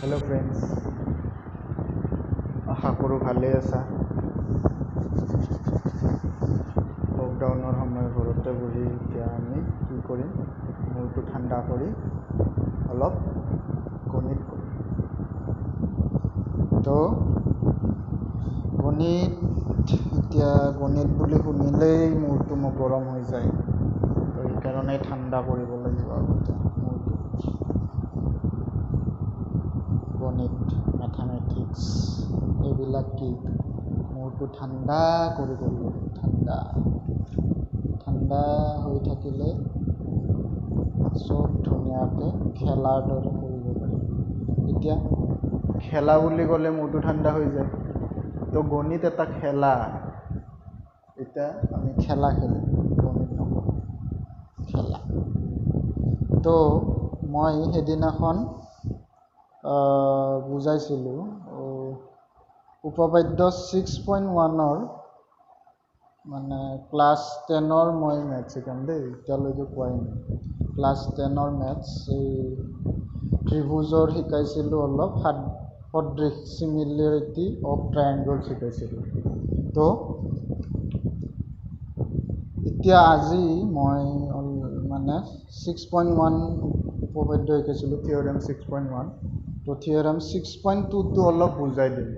Hello friends, आशा करूँ भाले आसा। लकडाउনৰ সময় ঘৰতে বহি এতিয়া আমি কি কৰিম, মূৰটো ঠাণ্ডা কৰি অলপ গণিত কৰিম। তো গণিত বুলি শুনিলেই মূৰটো মোৰ গৰম হৈ যায়। তো সেইকাৰণে ঠাণ্ডা কৰিব লাগিব আগতে মূৰটো। গণিত, মেথামেটিক্স এইবিলাক কি মূৰটো ঠাণ্ডা কৰি কৰিব লাগিব। ঠাণ্ডা হৈ থাকিলে চব ধুনীয়াকৈ খেলাৰ দৰে কৰিব পাৰিম। এতিয়া খেলা বুলি ক'লে মূৰটো ঠাণ্ডা হৈ যায়। তো গণিত এটা খেলা। এতিয়া আমি খেলা খেলিম, গণিত নকৰোঁ, খেলা। তো মই সেইদিনাখন বুজাইছিলোঁ উপপাদ্য 6.1 মানে ক্লাছ 10 মই মেথছ শিকাম দেই, এতিয়ালৈকে কোৱাই নাই। ক্লাছ 10 মেথছ এই ত্ৰিভুজৰ শিকাইছিলোঁ, অলপ সদৃশ চিমিলাৰিটি অফ ট্ৰায়েংগল শিকাইছিলোঁ। তো এতিয়া আজি মই মানে 6.1 উপপাদ্য শিকাইছিলোঁ, থিয়ৰেম 6.1। তো থিয়ৰেম 6.2টো অলপ বুজাই দিম,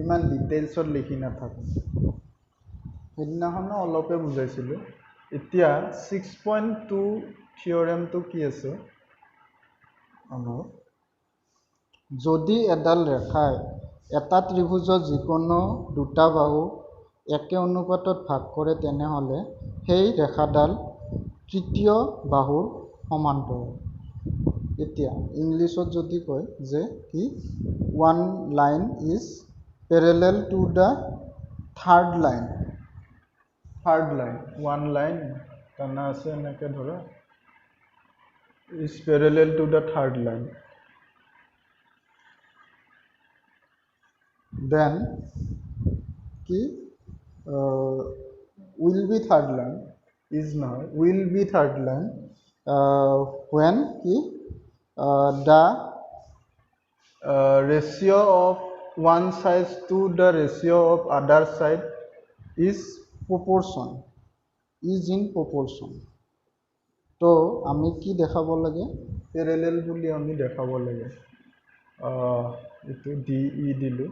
ইমান ডিটেইলছত লিখি নাথাকোঁ। সেইদিনাখনো অলপে বুজাইছিলোঁ। এতিয়া 6.2 থিয়ৰেমটো কি আছে, যদি এডাল ৰেখাই এটা ত্ৰিভুজৰ যিকোনো দুটা বাহু একে অনুপাতত ভাগ কৰে, তেনেহ'লে সেই ৰেখাডাল তৃতীয় বাহুৰ সমান্তৰাল। এতিয়া ইংলিছত যদি কয় যে কি one line is parallel to the third line. One line টানা আছে এনেকৈ ধৰা, is parallel to the third line. Then কি will be third line is নহয়, will be third line when কি the ratio of one side to the ratio of other side is in proportion। তো আমি কি দেখাব লাগে, parallel বুলি আমি দেখাব লাগে। এইটো DE দিলোঁ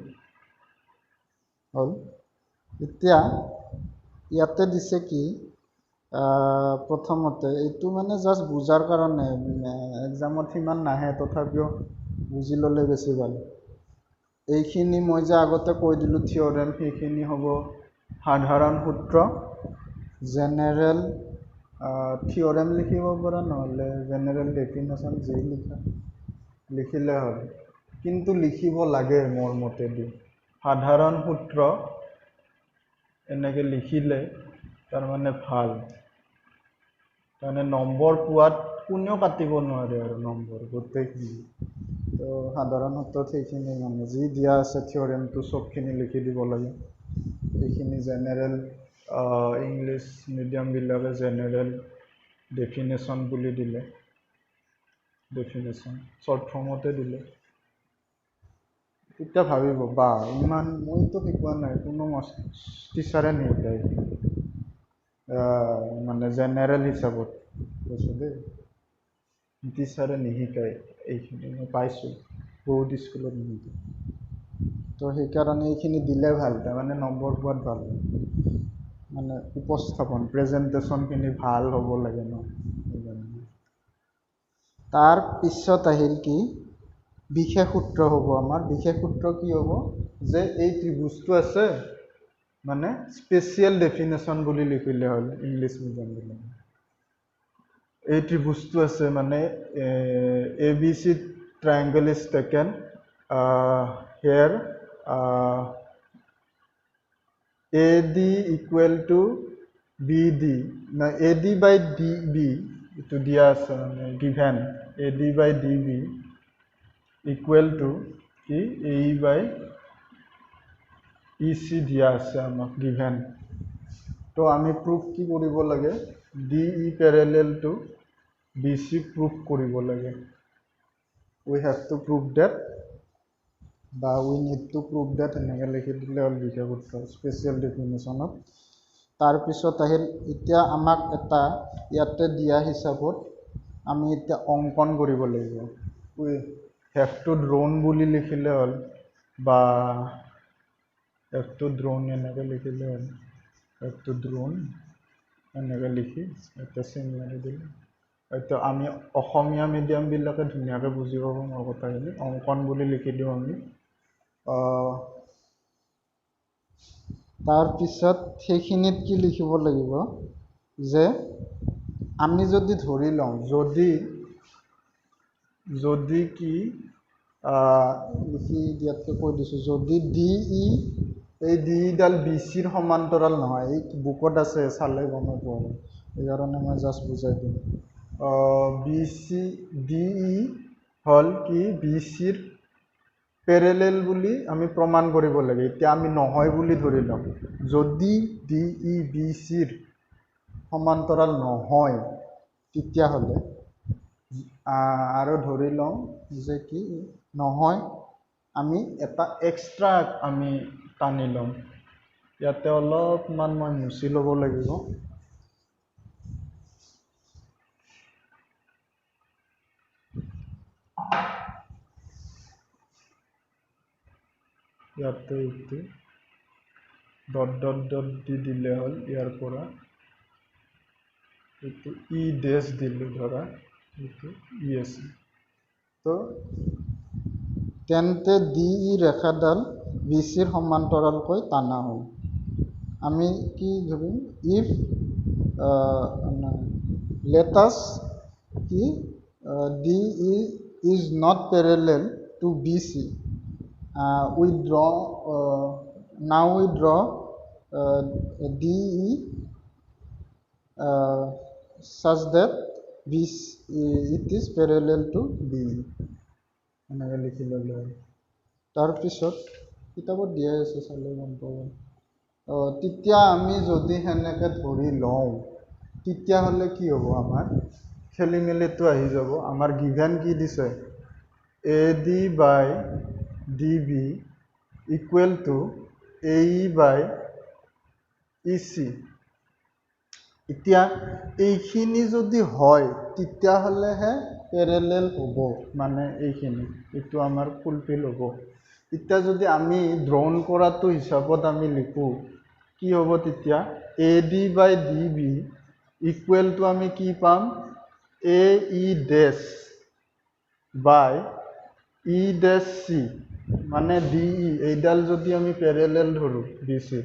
হ'ল। এতিয়া ইয়াতে দিছে কি প্ৰথমতে এইটো মানে জাষ্ট বুজাৰ কাৰণে, এক্সামত সিমান নাহে, তথাপিও বুজি ল'লে বেছি ভাল। এইখিনি মই যে আগতে কৈ দিলোঁ থিয়ৰেম, সেইখিনি হ'ব সাধাৰণ সূত্ৰ, জেনেৰেল থিয়ৰেম লিখিব পৰা, নহ'লে জেনেৰেল ডেফিনেশ্যন যি লিখিলে হয়। কিন্তু লিখিব লাগে মোৰ মতেদি। সাধাৰণ সূত্ৰ এনেকৈ লিখিলে তাৰমানে ভাল, তাৰমানে নম্বৰ পোৱাত কোনেও কাটিব নোৱাৰে আৰু নম্বৰ গোটেইখিনি। তো সাধাৰণ সূত্ৰত সেইখিনি মানে যি দিয়া আছে থিয়ৰেমটো চবখিনি লিখি দিব লাগে। এইখিনি জেনেৰেল ইংলিছ মিডিয়ামবিলাকে জেনেৰেল ডেফিনেশ্যন বুলি দিলে, ডেফিনেশ্যন শ্বৰ্ট ফৰ্মতে দিলে। তেতিয়া ভাবিব বা ইমান মইতো শিকোৱা নাই, কোনো টিচাৰে নিশিকায়, মানে জেনেৰেল হিচাপত কৈছোঁ দেই, টিচাৰে নিশিকায় এইখিনি, মই পাইছোঁ বহুত স্কুলত নিশিকায়। তো সেইকাৰণে এইখিনি দিলে ভাল, তাৰমানে নম্বৰ পোৱাত ভাল, মানে উপস্থাপন প্ৰেজেণ্টেশ্যনখিনি ভাল হ'ব লাগে ন। তাৰ পিছত আহিল কি বিশেষ সূত্ৰ হ'ব আমাৰ। বিশেষ সূত্ৰ কি হ'ব, যে এই ত্ৰিভুজটো আছে, মানে স্পেচিয়েল ডেফিনেশ্যন বুলি লিখিলে হ'ল ইংলিছ মিডিয়ামবিলাক। এই ত্ৰিভুজটো আছে, মানে ABC triangle is taken here AD equal to BD, AD by DB এইটো দিয়া আছে, মানে given AD by DB equal to কি AE বাই EC দিয়া আছে আমাক গিভেন। তো আমি প্ৰুফ কি কৰিব লাগে, DE parallel two BC proof কৰিব লাগে। We have to prove that বা উই নিড টু প্ৰুভ ডেট এনেকৈ লিখি দিলে হ'ল বিশেষ উৎস স্পেচিয়েল ডেফিনেশ্যনত। তাৰপিছত আহিল এতিয়া আমাক এটা ইয়াতে দিয়া হিচাপত আমি এতিয়া অংকন কৰিব লাগিব। উই হেভ টু ড্ৰ'ন বুলি লিখিলে হ'ল বা হেভ টু ড্ৰ'ন এনেকৈ লিখিলে হ'ল। হেভ টু ড্ৰ'ন এনেকৈ লিখি এতিয়া চিন মাৰি দিলে। হয়তো আমি অসমীয়া মিডিয়ামবিলাকে ধুনীয়াকৈ বুজি পাব মোৰ কথাখিনি। অংকন বুলি লিখি দিওঁ আমি। তাৰপিছত সেইখিনিত কি লিখিব লাগিব যে আমি যদি ধৰি লওঁ যদি কি লিখি দিয়াতকৈ কৈ দিছোঁ, যদি ডি ই এই ডিডাল বি চিৰ সমান্তৰাল নহয়, এই বুকত আছে চালে গমে পোৱা, সেইকাৰণে মই জাষ্ট বুজাই দিম। বি চি ডি ই হ'ল কি বি চিৰ পেৰেলেল বুলি আমি প্ৰমাণ কৰিব লাগে। এতিয়া আমি নহয় বুলি ধৰি লওঁ, যদি ডি ই বি চিৰ সমান্তৰাল নহয় তেতিয়াহ'লে আৰু ধৰি লওঁ যে কি নহয়, আমি এটা এক্সট্ৰা আমি টানি ল'ম। ইয়াতে অলপমান মই মুচি ল'ব লাগিব। ইয়াতে এইটো ডট ডট ডট দি দিলে হ'ল। ইয়াৰ পৰা এইটো ই ডেছ দিলোঁ, ধৰা এইটো ই আছে, তো তেন্তে ডি ই ৰেখাডাল বি চিৰ সমান্তৰালকৈ টানা হ'ল। আমি কি ধৰিম, ইফ লেটাছ কি D E is not parallel to B C, we draw now we draw DE such that it is parallel to BE এনেকৈ লিখি ল'লে হ'ল। তাৰপিছত কিতাপত দিয়াই আছে, চালে গম পাব। তেতিয়া আমি যদি সেনেকৈ ধৰি লওঁ তেতিয়াহ'লে কি হ'ব, আমাৰ খেলি মেলিটো আহি যাব। আমাৰ গিভেন কি দিছে, A D by D B equal to A E by E C. এতিয়া এইখিনি যদি হয় তেতিয়াহ'লেহে পেৰেলেল হ'ব, মানে এইটো আমাৰ ফুলফিল হ'ব। এতিয়া যদি আমি ড্ৰ'ন কৰাটো হিচাপত আমি লিখোঁ, কি হ'ব তেতিয়া, A D by D B equal to আমি কি পাম, এ E dash by E dash C, মানে ডি ই এইডাল যদি আমি পেৰেলেল ধৰোঁ বি চিৰ,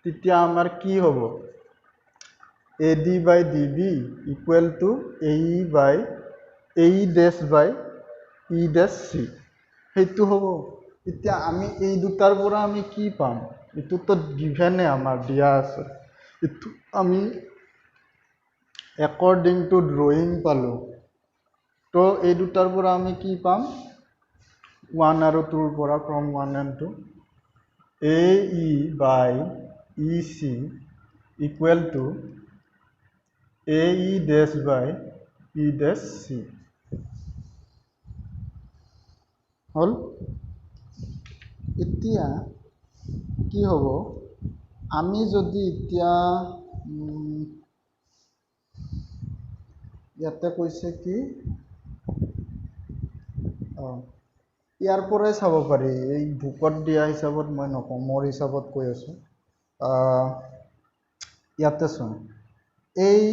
তেতিয়া আমাৰ কি হ'ব, A D by D B equal to A E by A E dash by E dash C, সেইটো হ'ব। এতিয়া আমি এই দুটাৰ পৰা আমি কি পাম, এইটোতো গিভেনে আমাৰ দিয়া আছে, এইটো আমি একৰ্ডিং টু ড্ৰয়িং পালোঁ। তো এই দুটাৰ পৰা আমি কি পাম, 1 আৰু 2ৰ পৰা, from 1 and 2, A E by E C equal to A E dash by E dash C হ'ল। এতিয়া কি হ'ব, আমি যদি এতিয়া ইয়াতে কৈছে কি, ইয়াৰ পৰাই চাব পাৰি, এই বুকত দিয়া হিচাপত মই নকওঁ, মোৰ হিচাপত কৈ আছোঁ। ইয়াতে চোন এই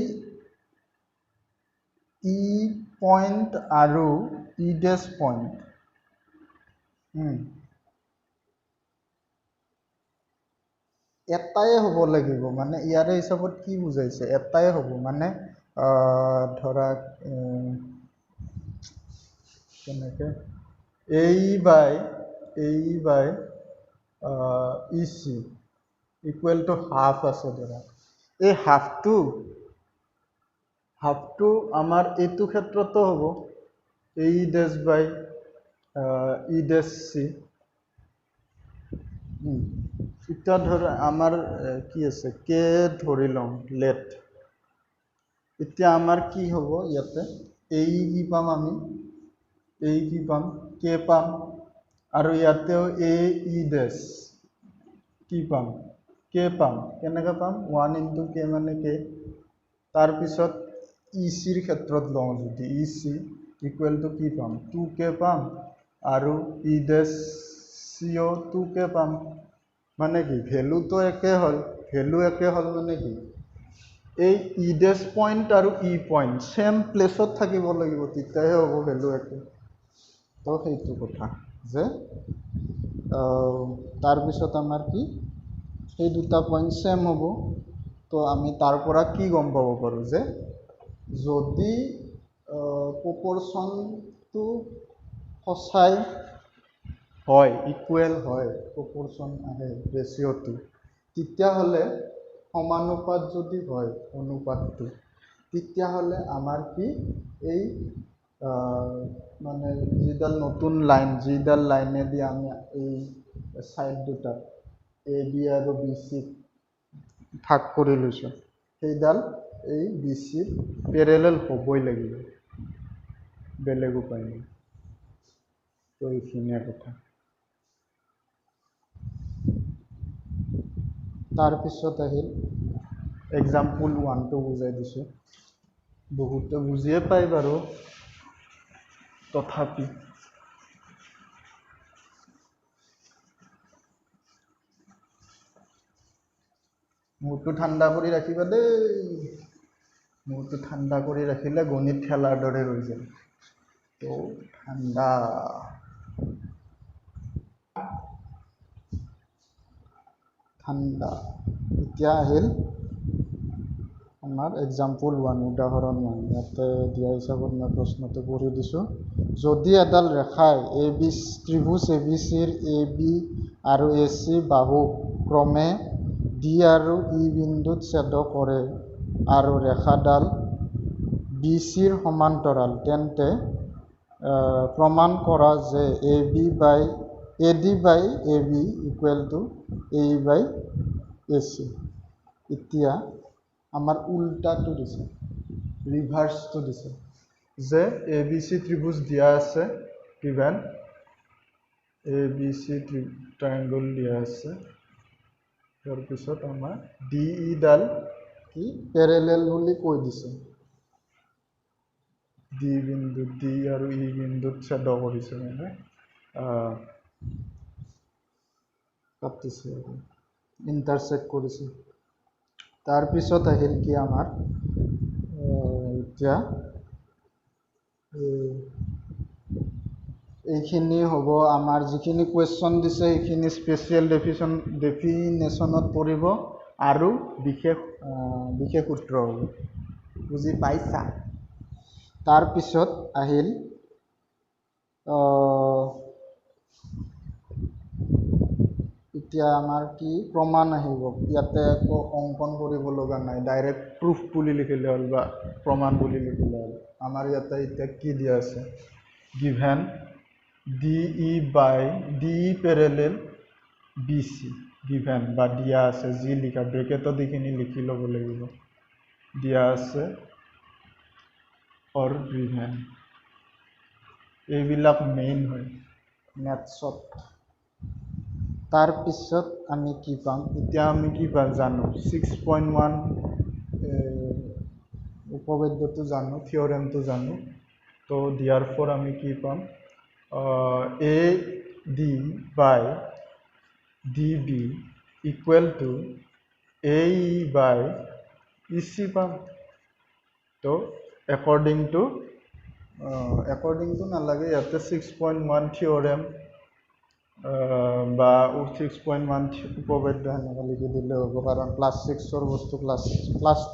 ই পইণ্ট আৰু ই ডেছ পইণ্ট এটাই হ'ব লাগিব, মানে ইয়াৰে হিচাপত কি বুজাইছে, এটাই হ'ব, মানে ধৰা কেনেকৈ এ E by E C equal to half আছে ধৰা, এই হাফটো আমাৰ এইটো ক্ষেত্ৰতো হ'ব, এ E dash by E dash C. এতিয়া ধৰা আমাৰ কি আছে, কে ধৰি লওঁ লেট, এতিয়া আমাৰ কি হ'ব, ইয়াতে এই কি পাম, আমি এই কি পাম, কে পাম, আৰু ইয়াতেও এ ই ডেছ কি পাম কে পাম কেনেকৈ পাম 1 * k মানে কে তাৰপিছত ই চিৰ ক্ষেত্ৰত লওঁ যদি ই চি ইকুৱেল টু কি পাম 2k পাম আৰু ই ডেছ চিও 2k পাম মানে কি ভেলুটো একে হ'ল মানে কি এই ই ডেছ পইণ্ট আৰু ই পইণ্ট চেম প্লেচত থাকিব লাগিব তেতিয়াহে হ'ব ভেলু একে তো সেইটো কথা যে তাৰপিছত আমাৰ কি সেই দুটা পইণ্ট চেম হ'ব তো আমি তাৰ পৰা কি গম পাব পাৰোঁ যে যদি প্ৰপৰশ্যনটো সঁচাই হয় ইকুৱেল হয় প্ৰপৰশ্যন আহে ৰেচিঅ'টো তেতিয়াহ'লে সমানুপাত যদি হয় অনুপাতটো তেতিয়াহ'লে আমাৰ কি এই মানে যিডাল লাইনেদি আমি এই ছাইড দুটাত এ বি আৰু বি চিক ভাগ কৰি লৈছোঁ সেইডাল এই বি চিৰ পেৰেলেল হ'বই লাগিব বেলেগ উপায় নাই তো এইখিনিয়ে কথা তাৰপিছত আহিল এক্সাম্পল 1টো বুজাই দিছোঁ বহুতে বুজিয়ে পায় বাৰু তথাপি মূৰটো ঠাণ্ডা কৰি ৰাখিবা দেই মূৰটো ঠাণ্ডা কৰি ৰাখিলে গণিত খেলাৰ দৰে হৈ যায় তো ঠাণ্ডা এতিয়া আহিল আমাৰ এক্সাম্পল 1 উদাহৰণ 1 ইয়াতে দিয়া হিচাপত মই প্ৰশ্নটো পঢ়ি দিছোঁ যদি এডাল ৰেখাই ত্ৰিভুজ এ বি চিৰ এ বি আৰু এ চি বাহু ক্ৰমে ডি আৰু ই বিন্দুত ছেদ কৰে আৰু ৰেখাডাল বি চিৰ সমান্তৰাল তেন্তে প্ৰমাণ কৰা যে A D by A B equal to A by A C এতিয়া আমাৰ উল্টাটো দিছে ৰিভাৰ্ছটো দিছে যে এ বি চি ত্ৰিভুজ দিয়া আছে given A B C triangle দিয়া আছে তাৰপিছত আমাৰ ডি ইডাল কি পেৰেলেল বুলি কৈ দিছে ডি আৰু ই বিন্দুত ছেদ কৰিছে মানে কাটিছে ইণ্টাৰচেক্ট কৰিছে তাৰপিছত আহিল কি আমাৰ এতিয়া এইখিনি হ'ব আমাৰ যিখিনি কুৱেশ্যন দিছে সেইখিনি স্পেচিয়েল ডেফিনেশ্যনত পৰিব আৰু বিশেষ সূত্ৰ হ'ব বুজি পাইছা তাৰপিছত আহিল এতিয়া আমাৰ কি প্ৰমাণ আহিব ইয়াতে একো অংকন কৰিব লগা নাই ডাইৰেক্ট প্ৰুফ বুলি লিখিলে হ'ল বা প্ৰমাণ বুলি লিখিলে হ'ল আমাৰ ইয়াতে এতিয়া কি দিয়া আছে given D E parallel B C given বা দিয়া আছে যি লিখা ব্ৰেকেটত এইখিনি লিখি ল'ব লাগিব দিয়া আছে অৰ গিভেন এইবিলাক মেইন হয় মেথছত তাৰপিছত আমি কি পাম এতিয়া আমি কি পাম জানো 6.1 উপপাদ্যটো জানো থিয়ৰেমটো জানো তো দিয়াৰ ফৰ আমি কি পাম A D by D B equal to A E by E C পাম তো একৰ্ডিং টু নালাগে ইয়াতে 6.1 থিয়ৰেম বা 6.1 উপপাদ্য সেনেকৈ লিখি দিলে হ'ব কাৰণ ক্লাছ 6ৰ বস্তু ক্লাছ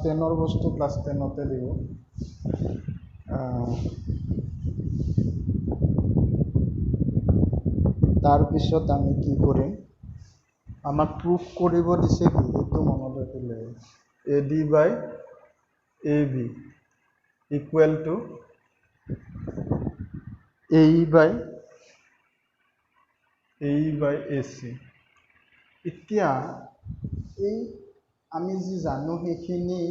10ৰ বস্তু ক্লাছ 10তে দিব তাৰপিছত আমি কি কৰিম আমাক প্ৰুফ কৰিব দিছে কি সেইটো মনত ৰাখিলে A D by A B equal to A E by A C এতিয়া এই আমি যি জানো সেইখিনি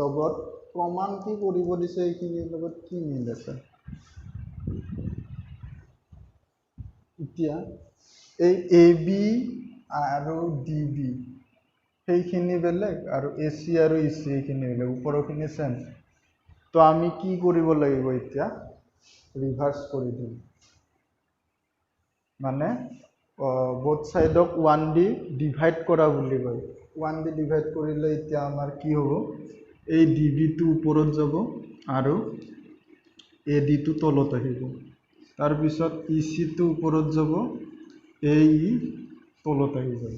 লগত প্ৰমাণ কি কৰিব দিছে এইখিনিৰ লগত কি মিল আছে এতিয়া এই এ বি আৰু ডি বি সেইখিনি বেলেগ আৰু এ চি আৰু ই চি এইখিনি বেলেগ, ওপৰৰখিনি চেম। তো আমি কি কৰিব লাগিব এতিয়া? ৰিভাৰ্চ কৰি দিম, মানে বোথ ছাইডক 1 দি ডিভাইড কৰা বুলি কয়। 1 দি ডিভাইড কৰিলে এতিয়া আমাৰ কি হ'ব? এই ডি বিটো ওপৰত যাব আৰু এ ডিটো তলত আহিব। তাৰপিছত ই চিটো ওপৰত যাব, এ ই তলত আহি যাব।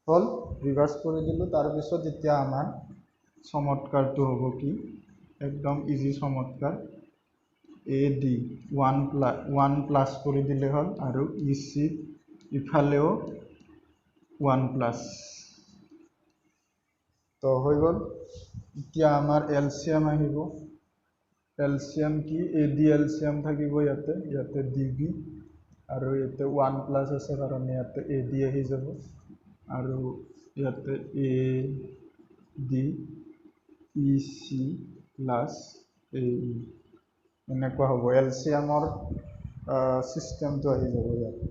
হ'ল, ৰিভাৰ্চ কৰি দিলোঁ। তাৰপিছত এতিয়া আমাৰ চমৎকাৰটো হ'ব কি? একদম ইজি চমৎকাৰ। এ ডি 1 প্লাছ কৰি দিলে হ'ল আৰু ই চি ইফালেও 1 প্লাছ। তো হৈ গ'ল। এতিয়া আমাৰ এলচিএম আহিব। এলচিএম কি? এ ডি এলচিএম থাকিব ইয়াতে ডি বি আৰু ইয়াতে 1 প্লাছ আছে কাৰণে ইয়াতে এ ডি আহি যাব আৰু ইয়াতে A D E C plus A E, এনেকুৱা হ'ব। এলচিএমৰ চিষ্টেমটো আহি যাব ইয়াতে।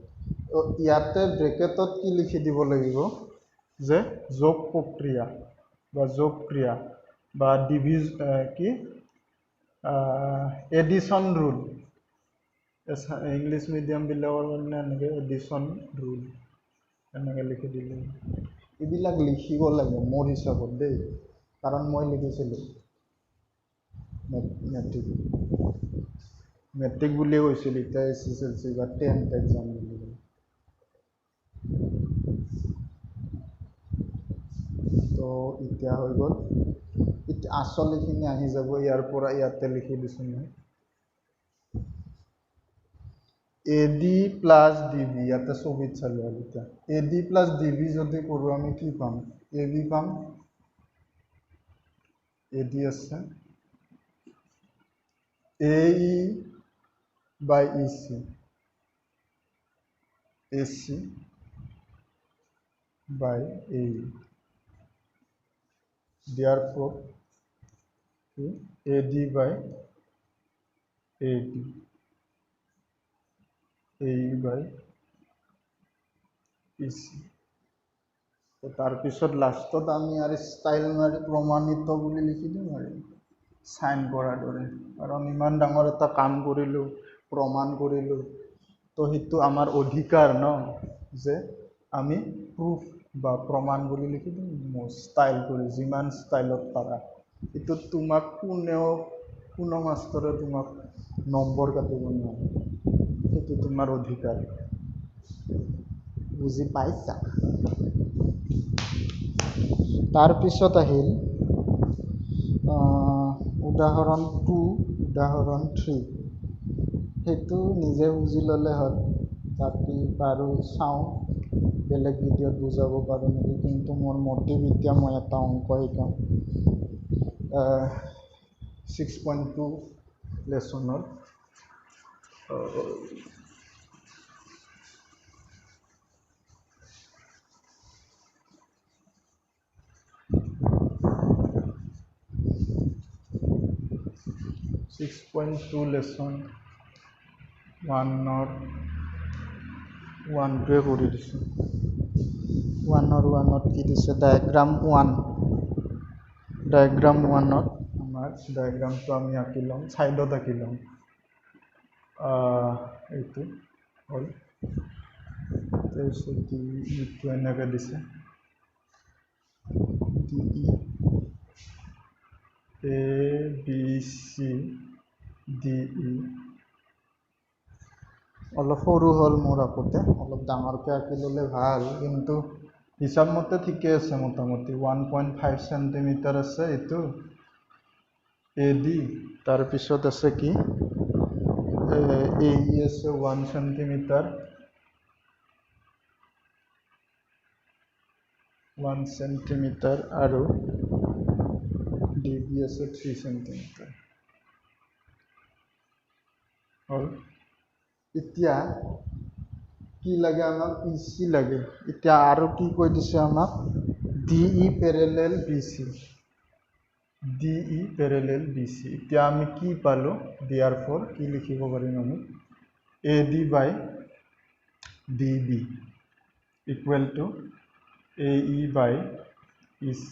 ইয়াতে ব্ৰেকেটত কি লিখি দিব লাগিব? যে যোগ প্ৰক্ৰিয়া বা যোগ ক্ৰিয়া বা কি এডিশ্যন ৰুল। ইংলিছ মিডিয়ামবিলাকৰ কাৰণে এনেকৈ এডিশ্যন ৰুল এনেকৈ লিখি দিলে। এইবিলাক লিখিব লাগে মোৰ হিচাপত দেই, কাৰণ মই লিখিছিলোঁ মেট্ৰিক বুলিয়ে কৈছিল, এতিয়া SSLC বা 10th এক্সাম বুলি কয়। তো এতিয়া হৈ গ'ল। এতিয়া আচল এইখিনি আহি যাব, ইয়াৰ পৰা ইয়াতে লিখি দিছোঁ মই। A D plus D B, ইয়াতে ছবিত চালোঁ আৰু এতিয়া A D plus D B যদি কৰোঁ আমি কি পাম? এ বি পাম, এ ডি আছে, A E by E C, A C by A E. Therefore, AD by AD, AE by EC. তো তাৰপিছত লাষ্টত আমি আৰু ষ্টাইল মাৰি প্ৰমাণিত বুলি লিখি দিম আৰু চাইন কৰাৰ দৰে, কাৰণ ইমান ডাঙৰ এটা কাম কৰিলোঁ, প্ৰমাণ কৰিলোঁ। তো সেইটো আমাৰ অধিকাৰ ন, যে আমি প্ৰুফ বা প্ৰমাণ বুলি লিখি দিম ষ্টাইল কৰি, যিমান ষ্টাইলত পাৰা। এইটোত তোমাক কোনো মাষ্টৰে তোমাক নম্বৰ কাটিব নোৱাৰে, সেইটো তোমাৰ অধিকাৰ। বুজি পাইছা? তাৰপিছত আহিল উদাহৰণ 2, উদাহৰণ 3। সেইটো নিজে বুজি ল'লে হ'ল, বাকী বাৰু চাওঁ বেলেগ ভিডিঅ'ত বুজাব পাৰোঁ নেকি, কিন্তু মোৰ মটিভ এতিয়া মই এটা অংক শিকাম 6.2 লেচনৰ। 6.2 লেচন 1টোৱে কৰি দিছোঁ। 1ত কি দিছে? ডায়েগ্ৰাম 1ত আমাৰ ডায়েগ্ৰামটো আমি আঁকি ল'ম, ছাইডত আঁকি ল'ম। এইটো হ'ল, তাৰপিছত ইটো এনেকৈ দিছে, এ বি চি ডি ই। অলপ সৰু হ'ল মোৰ আঁকোতে, অলপ ডাঙৰকৈ আঁকি ল'লে ভাল, কিন্তু হিচাপ মতে ঠিকে আছে। মোটামুটি 1.5 চেণ্টিমিটাৰ আছে এইটো এ ডি। তাৰপিছত আছে কি এ ই আছে 1 চেণ্টিমিটাৰ, 1 চেণ্টিমিটাৰ আৰু ডি বি আছে 3 চেণ্টিমিটাৰ। হ'ল। এতিয়া কি লাগে আমাক? ই চি লাগে। এতিয়া আৰু কি কৈ দিছে আমাক? D E parallel B C, D E parallel B C. এতিয়া আমি কি পালোঁ? therefore কি লিখিব পাৰিম আমি? A D by DB equal to AE by EC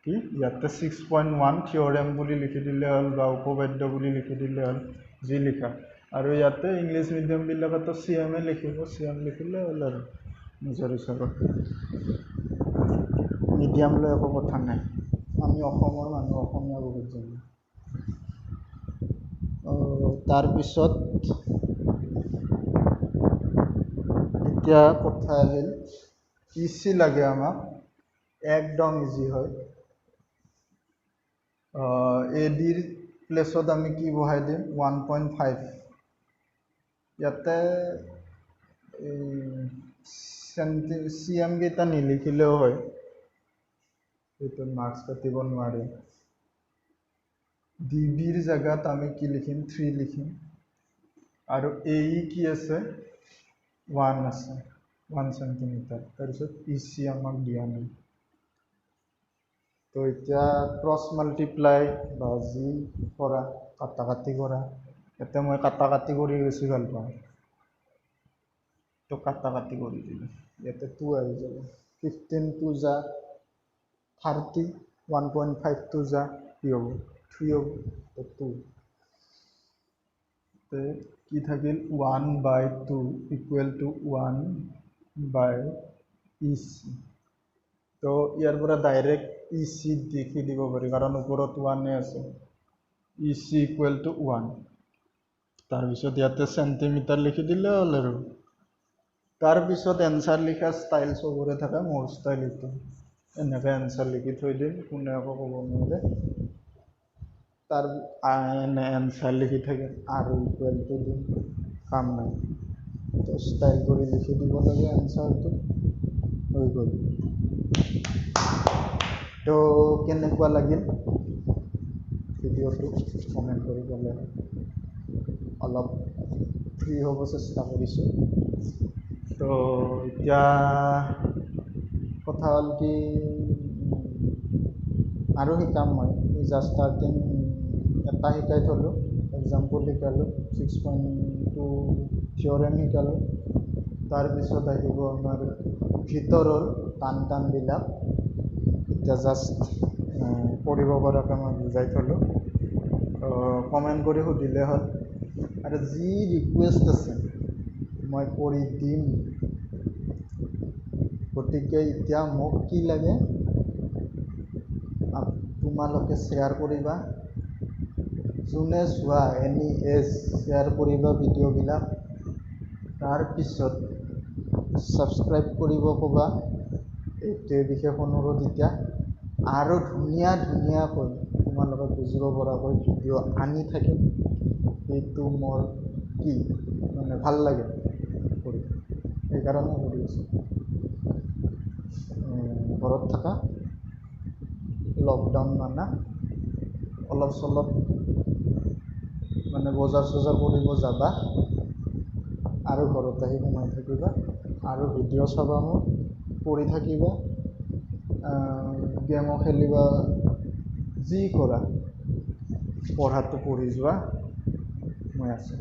কি ইয়াতে 6.1 থিওৰেম বুলি লিখি দিলে হ'ল বা উপপাদ্য বুলি লিখি দিলে হ'ল যি লিখা আৰু ইয়াতে ইংলিছ মিডিয়ামবিলাকতো CM লিখিব CM লিখিলে হ'ল আৰু নিজৰ হিচাপত মিডিয়াম লৈ একো কথা নাই আমি অসমৰ মানুহ অসমীয়া বহুত জানো তাৰপিছত এতিয়া কথা আহিল EC লাগে আমাক একদম ইজি হয় ADৰ প্লেছত আমি কি বহাই দিম 1.5 ইয়াতে CM কেইটা নিলিখিলেও হয় এইটো মাৰ্কছ কাটিব নোৱাৰি DBৰ জায়গাত আমি কি লিখিম 3 লিখিম আৰু AE কি আছে 1 আছে 1 সেন্টিমিটাৰ তাৰপিছত EC আমাক দিয়া নাই তো এতিয়া ক্ৰছ মাল্টিপ্লাই বা যি কৰা কাটাকাটি কৰা এতিয়া মই কাটাকাটি কৰি বেছি ভাল পাওঁ তো কাটাকাটি কৰি দিলোঁ ইয়াতে 2 আহি যাব 15 2 যা 30 1.5 2 যা কি হ'ব 3 হ'ব তো 2 তে কি থাকিল 1/2 ইকুৱেল টু 1/EC তো ইয়াৰ পৰা ডাইৰেক্ট EC লিখি দিব পাৰি কাৰণ ওপৰত 1 আছে EC ইকুৱেল টু 1 তাৰপিছত ইয়াতে চেণ্টিমিটাৰ লিখি দিলে হ'ল আৰু তাৰপিছত এনচাৰ লিখা ষ্টাইল চবৰে থাকে মোৰ ষ্টাইল এইটো এনেকৈ এনচাৰ লিখি থৈ দিম কোনে একো ক'ব নোৱাৰে তাৰ এনচাৰ লিখি থাকে আৰু ইকুৱেল টু দিম কাম নাই তো ষ্টাইল কৰি লিখি দিব লাগে এনচাৰটো হৈ গ'ল তো কেনেকুৱা লাগিল ভিডিঅ'টো কমেণ্ট কৰি ক'লে অলপ ফ্ৰী হ'ব চেষ্টা কৰিছোঁ তো এতিয়া কথা হ'ল কি আৰু শিকাম মই জাষ্ট ষ্টাৰ্টিং এটা শিকাই থ'লোঁ এক্সাম্পল শিকালোঁ 6.2 থিওৰেম শিকালোঁ তাৰপিছত আহিব আমাৰ ভিতৰৰ টানবিলাক এতিয়া জাষ্ট পঢ়িব পৰাকৈ মই বুজাই থ'লোঁ কমেণ্ট কৰি সুধিলে হ'ল আৰু যি ৰিকুৱেষ্ট আছে মই কৰি দিম গতিকে এতিয়া মোক কি লাগে তোমালোকে শ্বেয়াৰ কৰিবা যোনে চোৱা এনি এজ শ্বেয়াৰ কৰিবা ভিডিঅ'বিলাক তাৰপিছত ছাবস্ক্ৰাইব কৰিব ক'বা এইটোৱে বিশেষ অনুৰোধ এতিয়া আৰু ধুনীয়াকৈ তোমালোকে বুজিব পৰাকৈ ভিডিঅ' আনি থাকিম এইটো মোৰ কি মানে ভাল লাগে কৰি সেইকাৰণে কৰি আছোঁ ঘৰত থকা লকডাউন মানে অলপ চলপ মানে বজাৰ চজাৰ কৰিব যাবা আৰু ঘৰত আহি সোমাই থাকিবা আৰু ভিডিঅ' চাবা মোৰ পঢ়ি থাকিবা গেমো খেলিবা যি কৰা পঢ়াটো পঢ়ি যোৱা মই আছোঁ